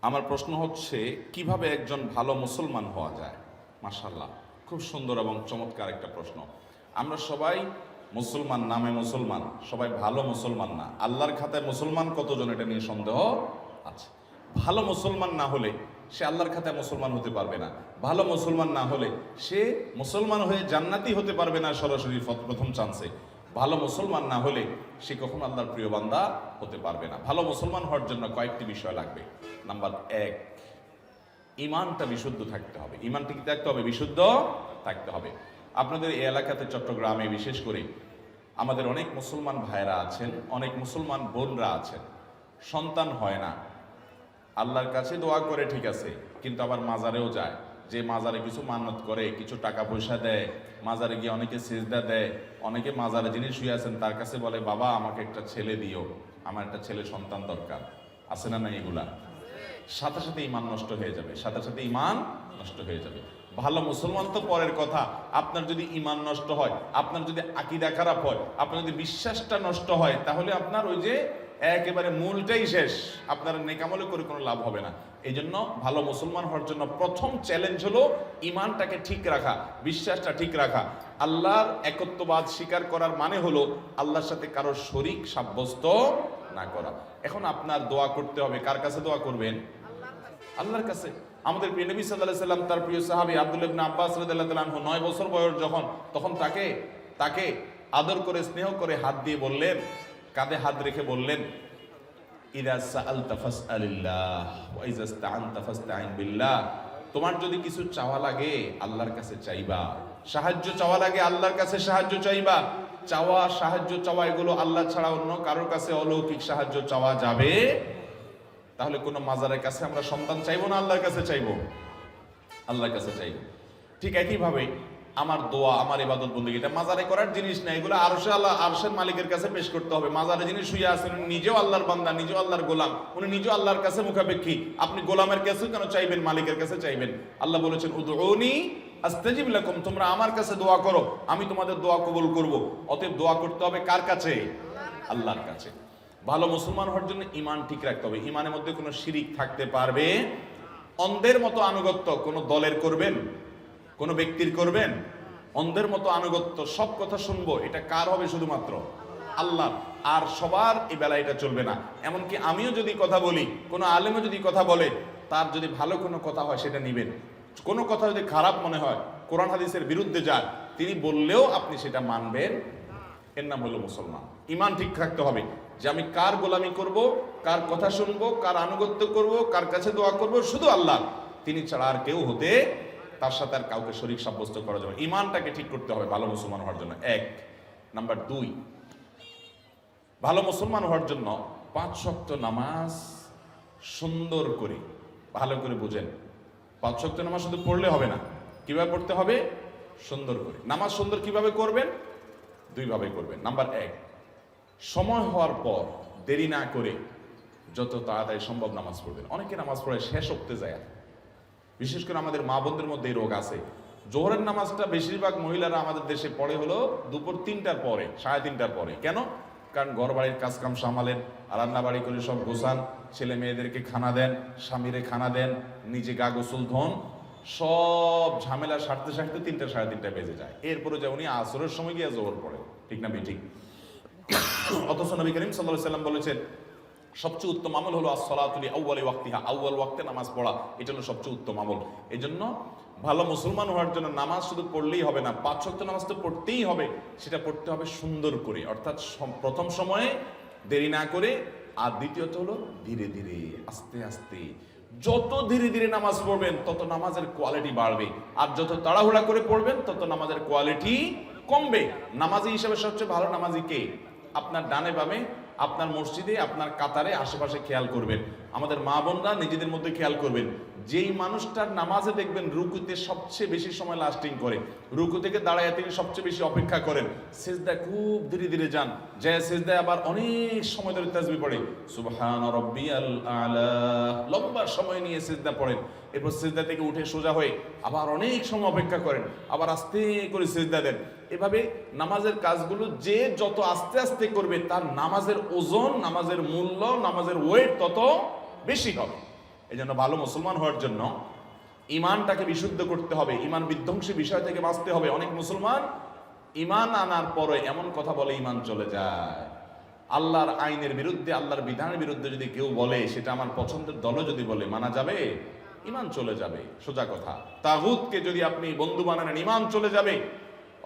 আমার প্রশ্ন হচ্ছে কিভাবে একজন ভালো মুসলমান হওয়া যায়। মাশাআল্লাহ, খুব সুন্দর এবং চমৎকার একটা প্রশ্ন। আমরা সবাই মুসলমান, নামে মুসলমান, সবাই ভালো মুসলমান না। আল্লাহর খাতায় মুসলমান কতজন, এটা নিয়ে সন্দেহ আছে। ভালো মুসলমান না হলে সে আল্লাহর খাতায় মুসলমান হতে পারবে না। ভালো মুসলমান না হলে সে মুসলমান হয়ে জান্নাতি হতে পারবে না সরাসরি প্রথম চান্সে। ভালো মুসলমান না হলে সে কখনো আল্লাহর প্রিয় বান্দা হতে পারবে না। ভালো মুসলমান হওয়ার জন্য কয়েকটি বিষয় লাগবে। নাম্বার 1, ইমানটা বিশুদ্ধ থাকতে হবে। ইমানটা কি থাকতে হবে? বিশুদ্ধ থাকতে হবে। আপনাদের এই এলাকাতে চট্টগ্রামে বিশেষ করে আমাদের অনেক মুসলমান ভাইরা আছেন, অনেক মুসলমান বোনরা আছেন, সন্তান হয় না। আল্লাহর কাছে দোয়া করে ঠিক আছে, কিন্তু আবার মাজারেও যায়। যে মাজারে কিছু মান্নত করে, কিছু টাকা পয়সা দেয়, মাজারে গিয়ে অনেকে সিজদা দেয়, অনেকে মাজারে যিনি শুয়ে আছেন তার কাছে বলে, বাবা আমাকে একটা ছেলে দিও, আমার একটা ছেলে সন্তান দরকার। আছে না? না, এগুলা সাথে সাথে ইমান নষ্ট হয়ে যাবে, সাথে সাথে ইমান নষ্ট হয়ে যাবে। ভালো মুসলমান তো পরের কথা, আপনার যদি ইমান নষ্ট হয়, আপনার যদি আকীদা খারাপ হয়, আপনার যদি বিশ্বাসটা নষ্ট হয়, তাহলে আপনার ওই যে একেবারে মূলটাই শেষ, আপনার নেকামলে করে কোনো লাভ হবে না। এই জন্য ভালো মুসলমান হওয়ার জন্য প্রথম চ্যালেঞ্জ হলো ইমানটাকে ঠিক রাখা, বিশ্বাসটা ঠিক রাখা। আল্লাহর একত্ববাদ স্বীকার করার মানে হলো আল্লাহর সাথে কারো শরীক সাব্যস্ত না করা। এখন আপনার দোয়া করতে হবে, কার কাছে দোয়া করবেন? আল্লাহর কাছে। আমাদের প্রিয় নবী সাল্লাল্লাহু আলাইহি সাল্লাম তার প্রিয় সাহাবী আব্দুল্লাহ ইবনে আব্বাস রাদিয়াল্লাহু তাআলা আনহু 9 বছর বয়স তখন তাকে আদর করে স্নেহ করে হাত দিয়ে বললেন, কাঁধে হাত রেখে বললেন, ইযা সাআলতা ফাসআলিল্লাহ ওয়া ইযা ইসতাআনতা ফাসতাঈন বিল্লাহ। তোমার যদি কিছু চাওয়া লাগে আল্লাহর কাছে চাইবা, সাহায্য চাওয়া লাগে আল্লাহর কাছে সাহায্য চাইবা। সাহায্য চাওয়া এগুলো আল্লাহ ছাড়া অন্য কারোর কাছে অলৌকিক সাহায্য চাওয়া যাবে? তাহলে কোন মাজারের কাছে আমরা সন্তান চাইবো না, আল্লাহর কাছে চাইবো? আল্লাহর কাছে চাইবো। ঠিক একইভাবে আমার দোয়া, আমার ইবাদত বন্দেগী, এটা মাজারে করার জিনিস না, এগুলো আরশের মালিকের কাছে পেশ করতে হবে। মাজারে যিনি শুয়ে আছেন নিজেও আল্লাহর বান্দা, নিজেও আল্লাহর গোলাম, উনি নিজেও আল্লাহর কাছে মুখাপেক্ষী। আপনি গোলামের কাছে কেন চাইবেন? মালিকের কাছে চাইবেন। আল্লাহ বলেছেন, উদউনি আস্তাজিব লাকুম, তোমরা আমার কাছে দোয়া করো, আমি তোমাদের দোয়া কবুল করব। অতএব দোয়া করতে হবে কার কাছে? আল্লাহর কাছে। ভালো মুসলমান হওয়ার জন্য ইমান ঠিক রাখতে হবে। ইমানের মধ্যে কোনো শিরিক থাকতে পারবে? অন্ধের মতো আনুগত্য কোন দলের করবেন, কোন ব্যক্তির করবেন? অন্ধের মতো আনুগত্য, সব কথা শুনবো, এটা কার হবে? শুধুমাত্র আল্লাহ। আর সবার এই বেলা এটা চলবে না। এমনকি আমিও যদি কথা বলি, কোনো আলেমও যদি কথা বলে, তার যদি ভালো কোনো কথা হয় সেটা নিবেন। কোনো কথা যদি খারাপ মনে হয়, কোরআন হাদিসের বিরুদ্ধে যায়, তিনি বললেও আপনি সেটা মানবেন। এর নাম হলো মুসলমান। ইমান ঠিক থাকতে হবে যে আমি কার গোলামি করব, কার কথা শুনবো, কার আনুগত্য করব, কার কাছে দোয়া করব, শুধু আল্লাহ, তিনি ছাড়া আর কেউ হতে, তার সাথে আর কাউকে শরীক সাব্যস্ত করা যাবে। ইমানটাকে ঠিক করতে হবে ভালো মুসলমান হওয়ার জন্য। 1 নাম্বার 2, ভালো মুসলমান হওয়ার জন্য 5 ওয়াক্ত নামাজ সুন্দর করে, ভালো করে বুঝেন। 5 ওয়াক্ত নামাজ শুধু পড়লে হবে না, কিভাবে পড়তে হবে? সুন্দর করে। নামাজ সুন্দর কিভাবে করবেন? 2 ভাবে করবেন। নাম্বার 1, সময় হওয়ার পর দেরি না করে যত তাড়াতাড়ি সম্ভব নামাজ পড়বেন। অনেকে নামাজ পড়ে শেষ উঠতে যায়, বিশেষ করে আমাদের মা বোনদের মধ্যে এই রোগ আছে। জোহরের নামাজটা বেশিরভাগ মহিলারা আমাদের দেশে পড়ে হলো দুপুর 3টার পরে, 3:30টার পরে। কেন? কারণ ঘর বাড়ির কাজকাম সামালেন, রান্না বাড়ি করে সব গোছান, ছেলে মেয়েদেরকে খানা দেন, স্বামীরে খানা দেন, নিজে গা গোসল ধন, সব ঝামেলা সারতে সারতে 3টা 3:30 বেজে যায়। এরপরে যে উনি আসরের সময় গিয়ে জোহর পড়ে, ঠিক না বেঠিক? অথচ নবী করিম সাল্লাল্লাহু আলাইহি সাল্লাম বলেছেন, সবচেয়ে উত্তম আমল হলো as-সালাতুল আউয়ালি ওয়াক্তিহা, আউয়াল ওয়াক্তে নামাজ পড়া, এটা হলো সবচেয়ে উত্তম আমল। এজন্য ভালো মুসলমান হওয়ার জন্য নামাজ শুধু পড়লেই হবে না, 5 ওয়াক্ত নামাজ তো পড়তেই হবে। সেটা পড়তে হবে সুন্দর করে, অর্থাৎ প্রথম সময়ে দেরি না করে, আর দ্বিতীয়ত হলো ধীরে ধীরে, আস্তে আস্তে। যত ধীরে ধীরে নামাজ পড়বেন তত নামাজের কোয়ালিটি বাড়বে, আর যত তাড়াহুড়া করে পড়বেন তত নামাজের কোয়ালিটি কমবে। নামাজি হিসেবে সবচেয়ে ভালো নামাজি কে? আপনার ডানে বামে, আপনার মসজিদে, আপনার কাতারে, আশেপাশে খেয়াল করবেন। আমাদের মা বোনরা নিজেদের মধ্যে খেয়াল করবেন, যেই মানুষটার নামাজে দেখবেন রুকুতে সবচেয়ে বেশি সময় লাস্টিং করে, রুকু থেকে দাঁড়ায় তিনি সবচেয়ে বেশি অপেক্ষা করেন, সিজদায় খুব ধীরে ধীরে যান, যে সিজদায় আবার অনেক সময় ধরে তাসবিহ পড়ে, সুবহান রাব্বিয়াল আলা, লম্বা সময় নিয়ে সিজদা পড়েন, এরপর সিজদা থেকে উঠে সোজা হয়ে আবার অনেক সময় অপেক্ষা করেন, আবার আস্তে করে সিজদা দেন। এভাবে নামাজের কাজগুলো যে যত আস্তে আস্তে করবে, তার নামাজের ওজন, নামাজের মূল্য, নামাজের ওয়েট তত বেশি হবে। এই জন্য ভালো মুসলমান হওয়ার জন্য ইমানটাকে বিশুদ্ধ করতে হবে, ইমান বিধ্বংসী বিষয় থেকে বাঁচতে হবে। অনেক মুসলমান ইমান আনার পরে এমন কথা বলে ইমান চলে যায়। আল্লাহর আইনের বিরুদ্ধে, আল্লাহর বিধানের বিরুদ্ধে যদি কেউ বলে, সেটা আমার পছন্দের দলও যদি বলে, মানা যাবে? ইমান চলে যাবে, সোজা কথা। তাগুতকে যদি আপনি বন্ধু বানান, ইমান চলে যাবে।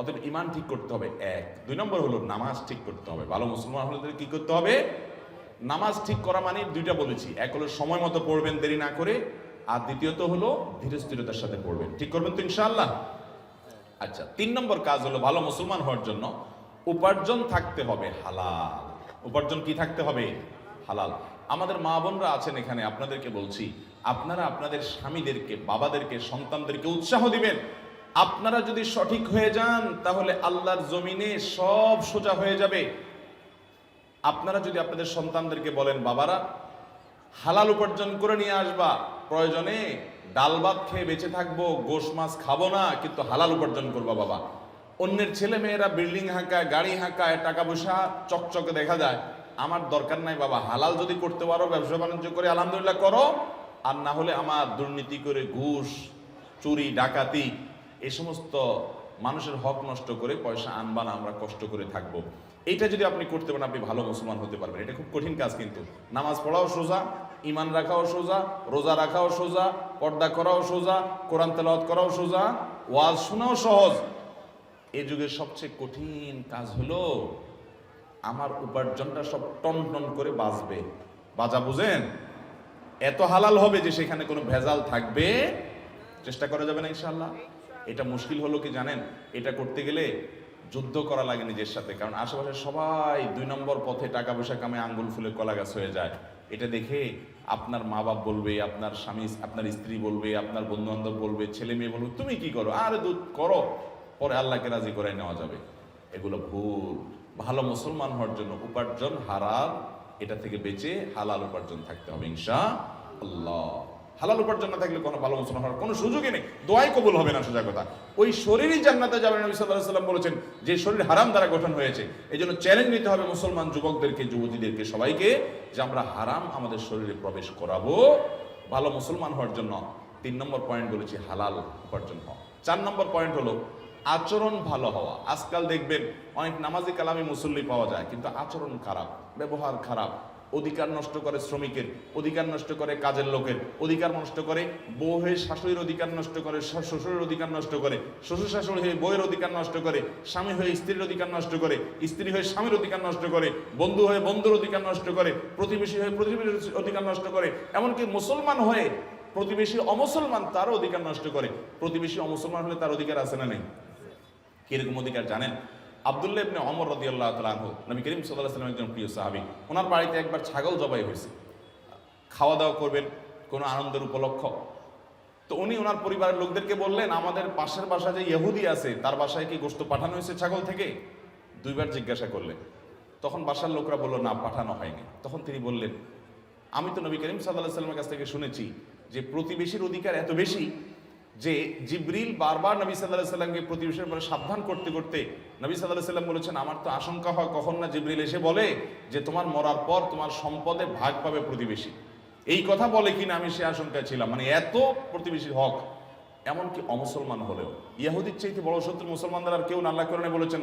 অতএব ইমান ঠিক করতে হবে, এক। 2 নম্বর হলো নামাজ ঠিক করতে হবে। ভালো মুসলমান হলে কি করতে হবে? নামাজ ঠিক করা মানে 2টা বলেছি, এক হলো সময় মতো পড়বেন দেরি না করে, আর দ্বিতীয়ত হলো ধীরে স্থিরতার সাথে পড়বেন। ঠিক করবেন তো ইনশাআল্লাহ? আচ্ছা, 3 নম্বর কাজ হলো ভালো মুসলমান হওয়ার জন্য উপার্জন থাকতে হবে হালাল। উপার্জন কি থাকতে হবে? হালাল। আমাদের মা বোনরা আছেন এখানে, আপনাদেরকে বলছি, আপনারা আপনাদের স্বামীদেরকে, বাবাদেরকে, সন্তানদেরকে উৎসাহ দিবেন। আপনারা যদি সঠিক হয়ে যান তাহলে আল্লাহর জমিনে সব সোজা হয়ে যাবে। আপনারা যদি আপনাদের সন্তানদেরকে বলেন, বাবারা হালাল উপার্জন করে নিয়ে আসবা, প্রয়োজনে ডাল ভাত খেয়ে বেঁচে থাকবো, গোশ মাছ খাবো না, কিন্তু হালাল উপার্জন করবা বাবা। অন্যের ছেলে মেয়েরা বিল্ডিং হাঁকায়, গাড়ি হাঁকায়, টাকা পয়সা চকচকে দেখা যায়, আমার দরকার নাই বাবা, হালাল যদি করতে পারো, ব্যবসা বাণিজ্য করে আলহামদুলিল্লাহ করো, আর না হলে আমার দুর্নীতি করে ঘুষ, চুরি, ডাকাতি, এই সমস্ত মানুষের হক নষ্ট করে পয়সা আনবা না, আমরা কষ্ট করে থাকবো। এইটা যদি আপনি করতে পারেন, আপনি ভালো মুসলমান হতে পারবেন। এটা খুব কঠিন কাজ, কিন্তু নামাজ পড়াও সোজা, ইমান রাখাও সোজা, রোজা রাখাও সোজা, পর্দা করাও সোজা, কোরআন তেলাওয়াত করাও সোজা, ওয়াজ শোনাও সহজ। এই যুগের সবচেয়ে কঠিন কাজ হলো আমার উপার্জনটা সব টন টন করে বাজবে। বাজা বুঝেন? এত হালাল হবে যে সেখানে কোনো ভেজাল থাকবে, চেষ্টা করা যাবে না ইনশাআল্লাহ। এটা মুশকিল হলো কি জানেন? এটা করতে গেলে যুদ্ধ করা লাগে নিজের সাথে, কারণ আশেপাশে সবাই 2 নম্বর পথে টাকা পয়সা কামে আঙ্গুল ফুলে কলা গাছ হয়ে যায়। এটা দেখে আপনার মা বাপ বলবে, আপনার স্বামী, আপনার স্ত্রী বলবে, আপনার বন্ধু বান্ধব বলবে, ছেলে মেয়ে বলবে, তুমি কি করো? আরে দুধ করো, পরে আল্লাহকে রাজি করে নেওয়া যাবে। এগুলো ভুল। ভালো মুসলমান হওয়ার জন্য উপার্জন হারাম, এটা থেকে বেঁচে হালাল উপার্জন থাকতে হবে ইনশাআল্লাহ। হালাল উপার্জন না থাকলে কোনো ভালো মুসলমান হওয়ার কোনো সুযোগই নেই, দোয়াই কবুল হবে না, সোজা কথা। ওই শরীরই জান্নাতে যাবে। নবী সাল্লাল্লাহু আলাইহি ওয়াসাল্লাম বলেছেন যে শরীর হারাম দ্বারা গঠন হয়েছে। এই জন্য চ্যালেঞ্জ নিতে হবে মুসলমান যুবকদেরকে, যুবতীদেরকে, সবাইকে, যে আমরা হারাম আমাদের শরীরে প্রবেশ করাবো ভালো মুসলমান হওয়ার জন্য। 3 নম্বর পয়েন্ট বলেছি হালাল উপার্জন হওয়া। 4 নম্বর পয়েন্ট হলো আচরণ ভালো হওয়া। আজকাল দেখবেন অনেক নামাজি কালামি মুসল্লি পাওয়া যায়, কিন্তু আচরণ খারাপ, ব্যবহার খারাপ, অধিকার নষ্ট করে শ্রমিকের, অধিকার নষ্ট করে কাজের লোকের, অধিকার নষ্ট করে বউ হয়ে শাশুড়ির অধিকার নষ্ট করে, শ্বশুরের অধিকার নষ্ট করে, শ্বশুর শাশুড়ি হয়ে বউয়ের অধিকার নষ্ট করে, স্বামী হয়ে স্ত্রীর অধিকার নষ্ট করে, স্ত্রী হয়ে স্বামীর অধিকার নষ্ট করে, বন্ধু হয়ে বন্ধুর অধিকার নষ্ট করে, প্রতিবেশী হয়ে প্রতিবেশীর অধিকার নষ্ট করে, এমনকি মুসলমান হয়ে প্রতিবেশী অমুসলমান তারও অধিকার নষ্ট করে। প্রতিবেশী অমুসলমান হলে তার অধিকার আছে না নেই? কিরকম অধিকার জানেন? আব্দুল্লাহ ইবনে ওমর রাদিয়াল্লাহু তাআলা আনহু, নবী করিম সাল্লাল্লাহু আলাইহি ওয়াসাল্লামের একজন প্রিয় সাহাবী, ওনার বাড়িতে একবার ছাগল জবাই হয়েছে। খাওয়া দাওয়া করবেন কোনো আনন্দের উপলক্ষ, তো উনি ওনার পরিবারের লোকদেরকে বললেন, আমাদের পাশের বাসায় যে ইহুদি আছে তার বাসায় কি গোশত পাঠানো হয়েছে ছাগল থেকে? 2 বার জিজ্ঞাসা করলেন। তখন বাসার লোকরা বলল, না, পাঠানো হয়নি। তখন তিনি বললেন, আমি তো নবী করিম সাল্লাল্লাহু আলাইহি ওয়াসাল্লামের কাছ থেকে শুনেছি যে প্রতিবেশীর অধিকার এত বেশি যে জিবরিল বারবার নবী সাল্লাল্লাহু আলাইহি ওয়াসাল্লামকে প্রতিবেশীর ব্যাপারে সাবধান করতে করতে নবী সাল্লাল্লাহু আলাইহি ওয়াসাল্লাম বলেছেন, আমার তো আশঙ্কা হয় কখন না জিবরিল এসে বলে যে তোমার মরার পর তোমার সম্পদে ভাগ পাবে প্রতিবেশী। এই কথা বলে কিনা আমি সে আশঙ্কায় ছিলাম। মানে এত প্রতিবেশীর হক। এমনকি অমুসলমান হলেও ইহুদির চাইতে বড় শত্রু মুসলমানদের আর কেউ না। আল্লাহ কোরআনে বলেছেন,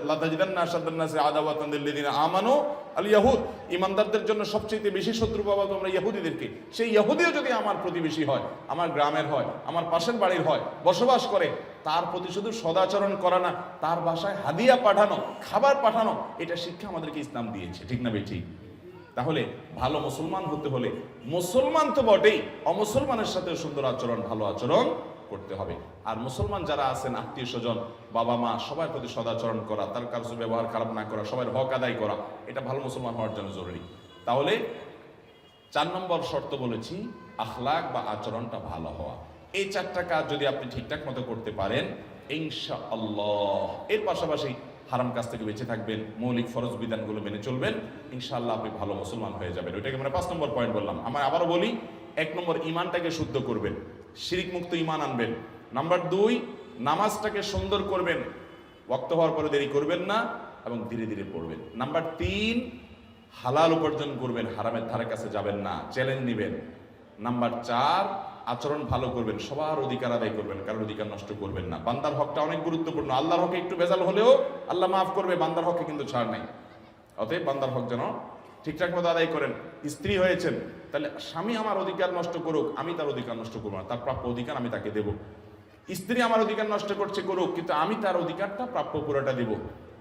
লাতাজিদান্না আশাদ্দান-নাসি আদাওয়াতান লিল্লাযিনা আমানু আল ইয়াহুদ, ঈমানদারদের জন্য সবচেয়ে বেশি শত্রু পাবা তোমরা ইহুদিদেরকে। সেই ইহুদিও যদি আমার প্রতিবেশী হয়, আমার গ্রামের হয়, আমার পাশের বাড়ির হয়, বসবাস করে, তার প্রতি শুধু সদাচরণ করা না, তার বাসায় হাদিয়া পাঠানো, খাবার পাঠানো, এটা শিক্ষা আমাদেরকে ইসলাম দিয়েছে। ঠিক না বেঠিক? তাহলে ভালো মুসলমান হতে হলে মুসলমান তো বটেই, অমুসলমানের সাথে সুন্দর আচরণ, ভালো আচরণ করতে হবে। আর মুসলমান যারা আছেন, আত্মীয় স্বজন, বাবা মা, সবার প্রতি সদাচরণ করা, তার কাছে ব্যবহার খারাপ না করা, সবার হক আদায় করা, এটা ভালো মুসলমান হওয়ার জন্য জরুরি। তাহলে 4 নম্বর শর্ত বলেছি আখলাক বা আচরণটা ভালো হওয়া। এই 4টা কাজ যদি আপনি ঠিকঠাক মতো করতে পারেন ইনশাআল্লাহ, এর পাশাপাশি হারাম কাজ থেকে বেঁচে থাকবেন, মৌলিক ফরজ বিধানগুলো মেনে চলবেন, ইনশাআল্লাহ আপনি ভালো মুসলমান হয়ে যাবেন। ওইটাকে আমরা 5 নম্বর পয়েন্ট বললাম। আমরা আবারও বলি, 1 নম্বর ইমানটাকে শুদ্ধ করবেন, শিরিক মুক্ত ইমান আনবেন। নাম্বার 2, নামাজটাকে সুন্দর করবেন, ওয়াক্ত হওয়ার পরে দেরি করবেন না এবং ধীরে ধীরে পড়বেন। নাম্বার 3, হালাল উপার্জন করবেন, হারামের ধারে কাছে যাবেন না, চ্যালেঞ্জ নেবেন। নাম্বার 4, আচরণ ভালো করবেন, সবার অধিকার আদায় করবেন, কারোর অধিকার নষ্ট করবেন না। বান্দার হকটা অনেক গুরুত্বপূর্ণ। আল্লাহর হকে একটু ভেজাল হলেও আল্লাহ মাফ করবে, বান্দার হকে কিন্তু ছাড় নাই। অতএব বান্দার হক যেন ঠিকঠাক মতো আদায় করেন। স্ত্রী হয়েছেন, তাহলে স্বামী আমার অধিকার নষ্ট করুক, আমি তার অধিকার নষ্ট করবো না, তার প্রাপ্য অধিকার আমি তাকে দেব। স্ত্রী আমার অধিকার নষ্ট করছে, করুক, কিন্তু আমি তার অধিকারটা প্রাপ্য পুরোটা দেব।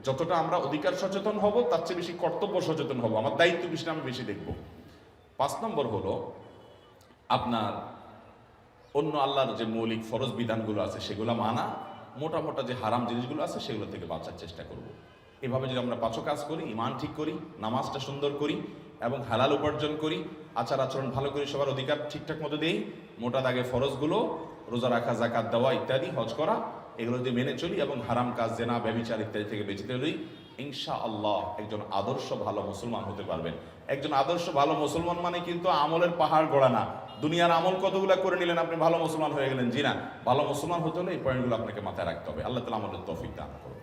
যতটা আমরা অধিকার সচেতন হব, তার চেয়ে বেশি কর্তব্য সচেতন হব, আমার দায়িত্ব বিষয়টা আমি বেশি দেখব। 5 নম্বর হলো আপনার অন্য আল্লাহর যে মৌলিক ফরজ বিধানগুলো আছে সেগুলো মানা, মোটা মোটা যে হারাম জিনিসগুলো আছে সেগুলো থেকে বাঁচার চেষ্টা করব। এভাবে যদি আমরা 5 কাজ করি, ইমান ঠিক করি, নামাজটা সুন্দর করি এবং হালাল উপার্জন করি, আচার আচরণ ভালো করি, সবার অধিকার ঠিকঠাক মতো দেই, মোটা দাগে ফরজগুলো রোজা রাখা, যাকাত দেওয়া ইত্যাদি, হজ করা, এগুলো যদি মেনে চলি এবং হারাম কাজ, জেনা, ব্যভিচার ইত্যাদি থেকে বেঁচে চলি, ইনশাআল্লাহ একজন আদর্শ ভালো মুসলমান হতে পারবেন। একজন আদর্শ ভালো মুসলমান মানে কিন্তু আমলের পাহাড় গড়া না, দুনিয়ার আমল কতগুলা করে নিলেন আপনি ভালো মুসলমান হয়ে গেলেন, জি না। ভালো মুসলমান হতে হলে এই পয়েন্টগুলো আপনাকে মাথায় রাখতে হবে। আল্লাহ তাআলা আমাদের তৌফিক দান করুন।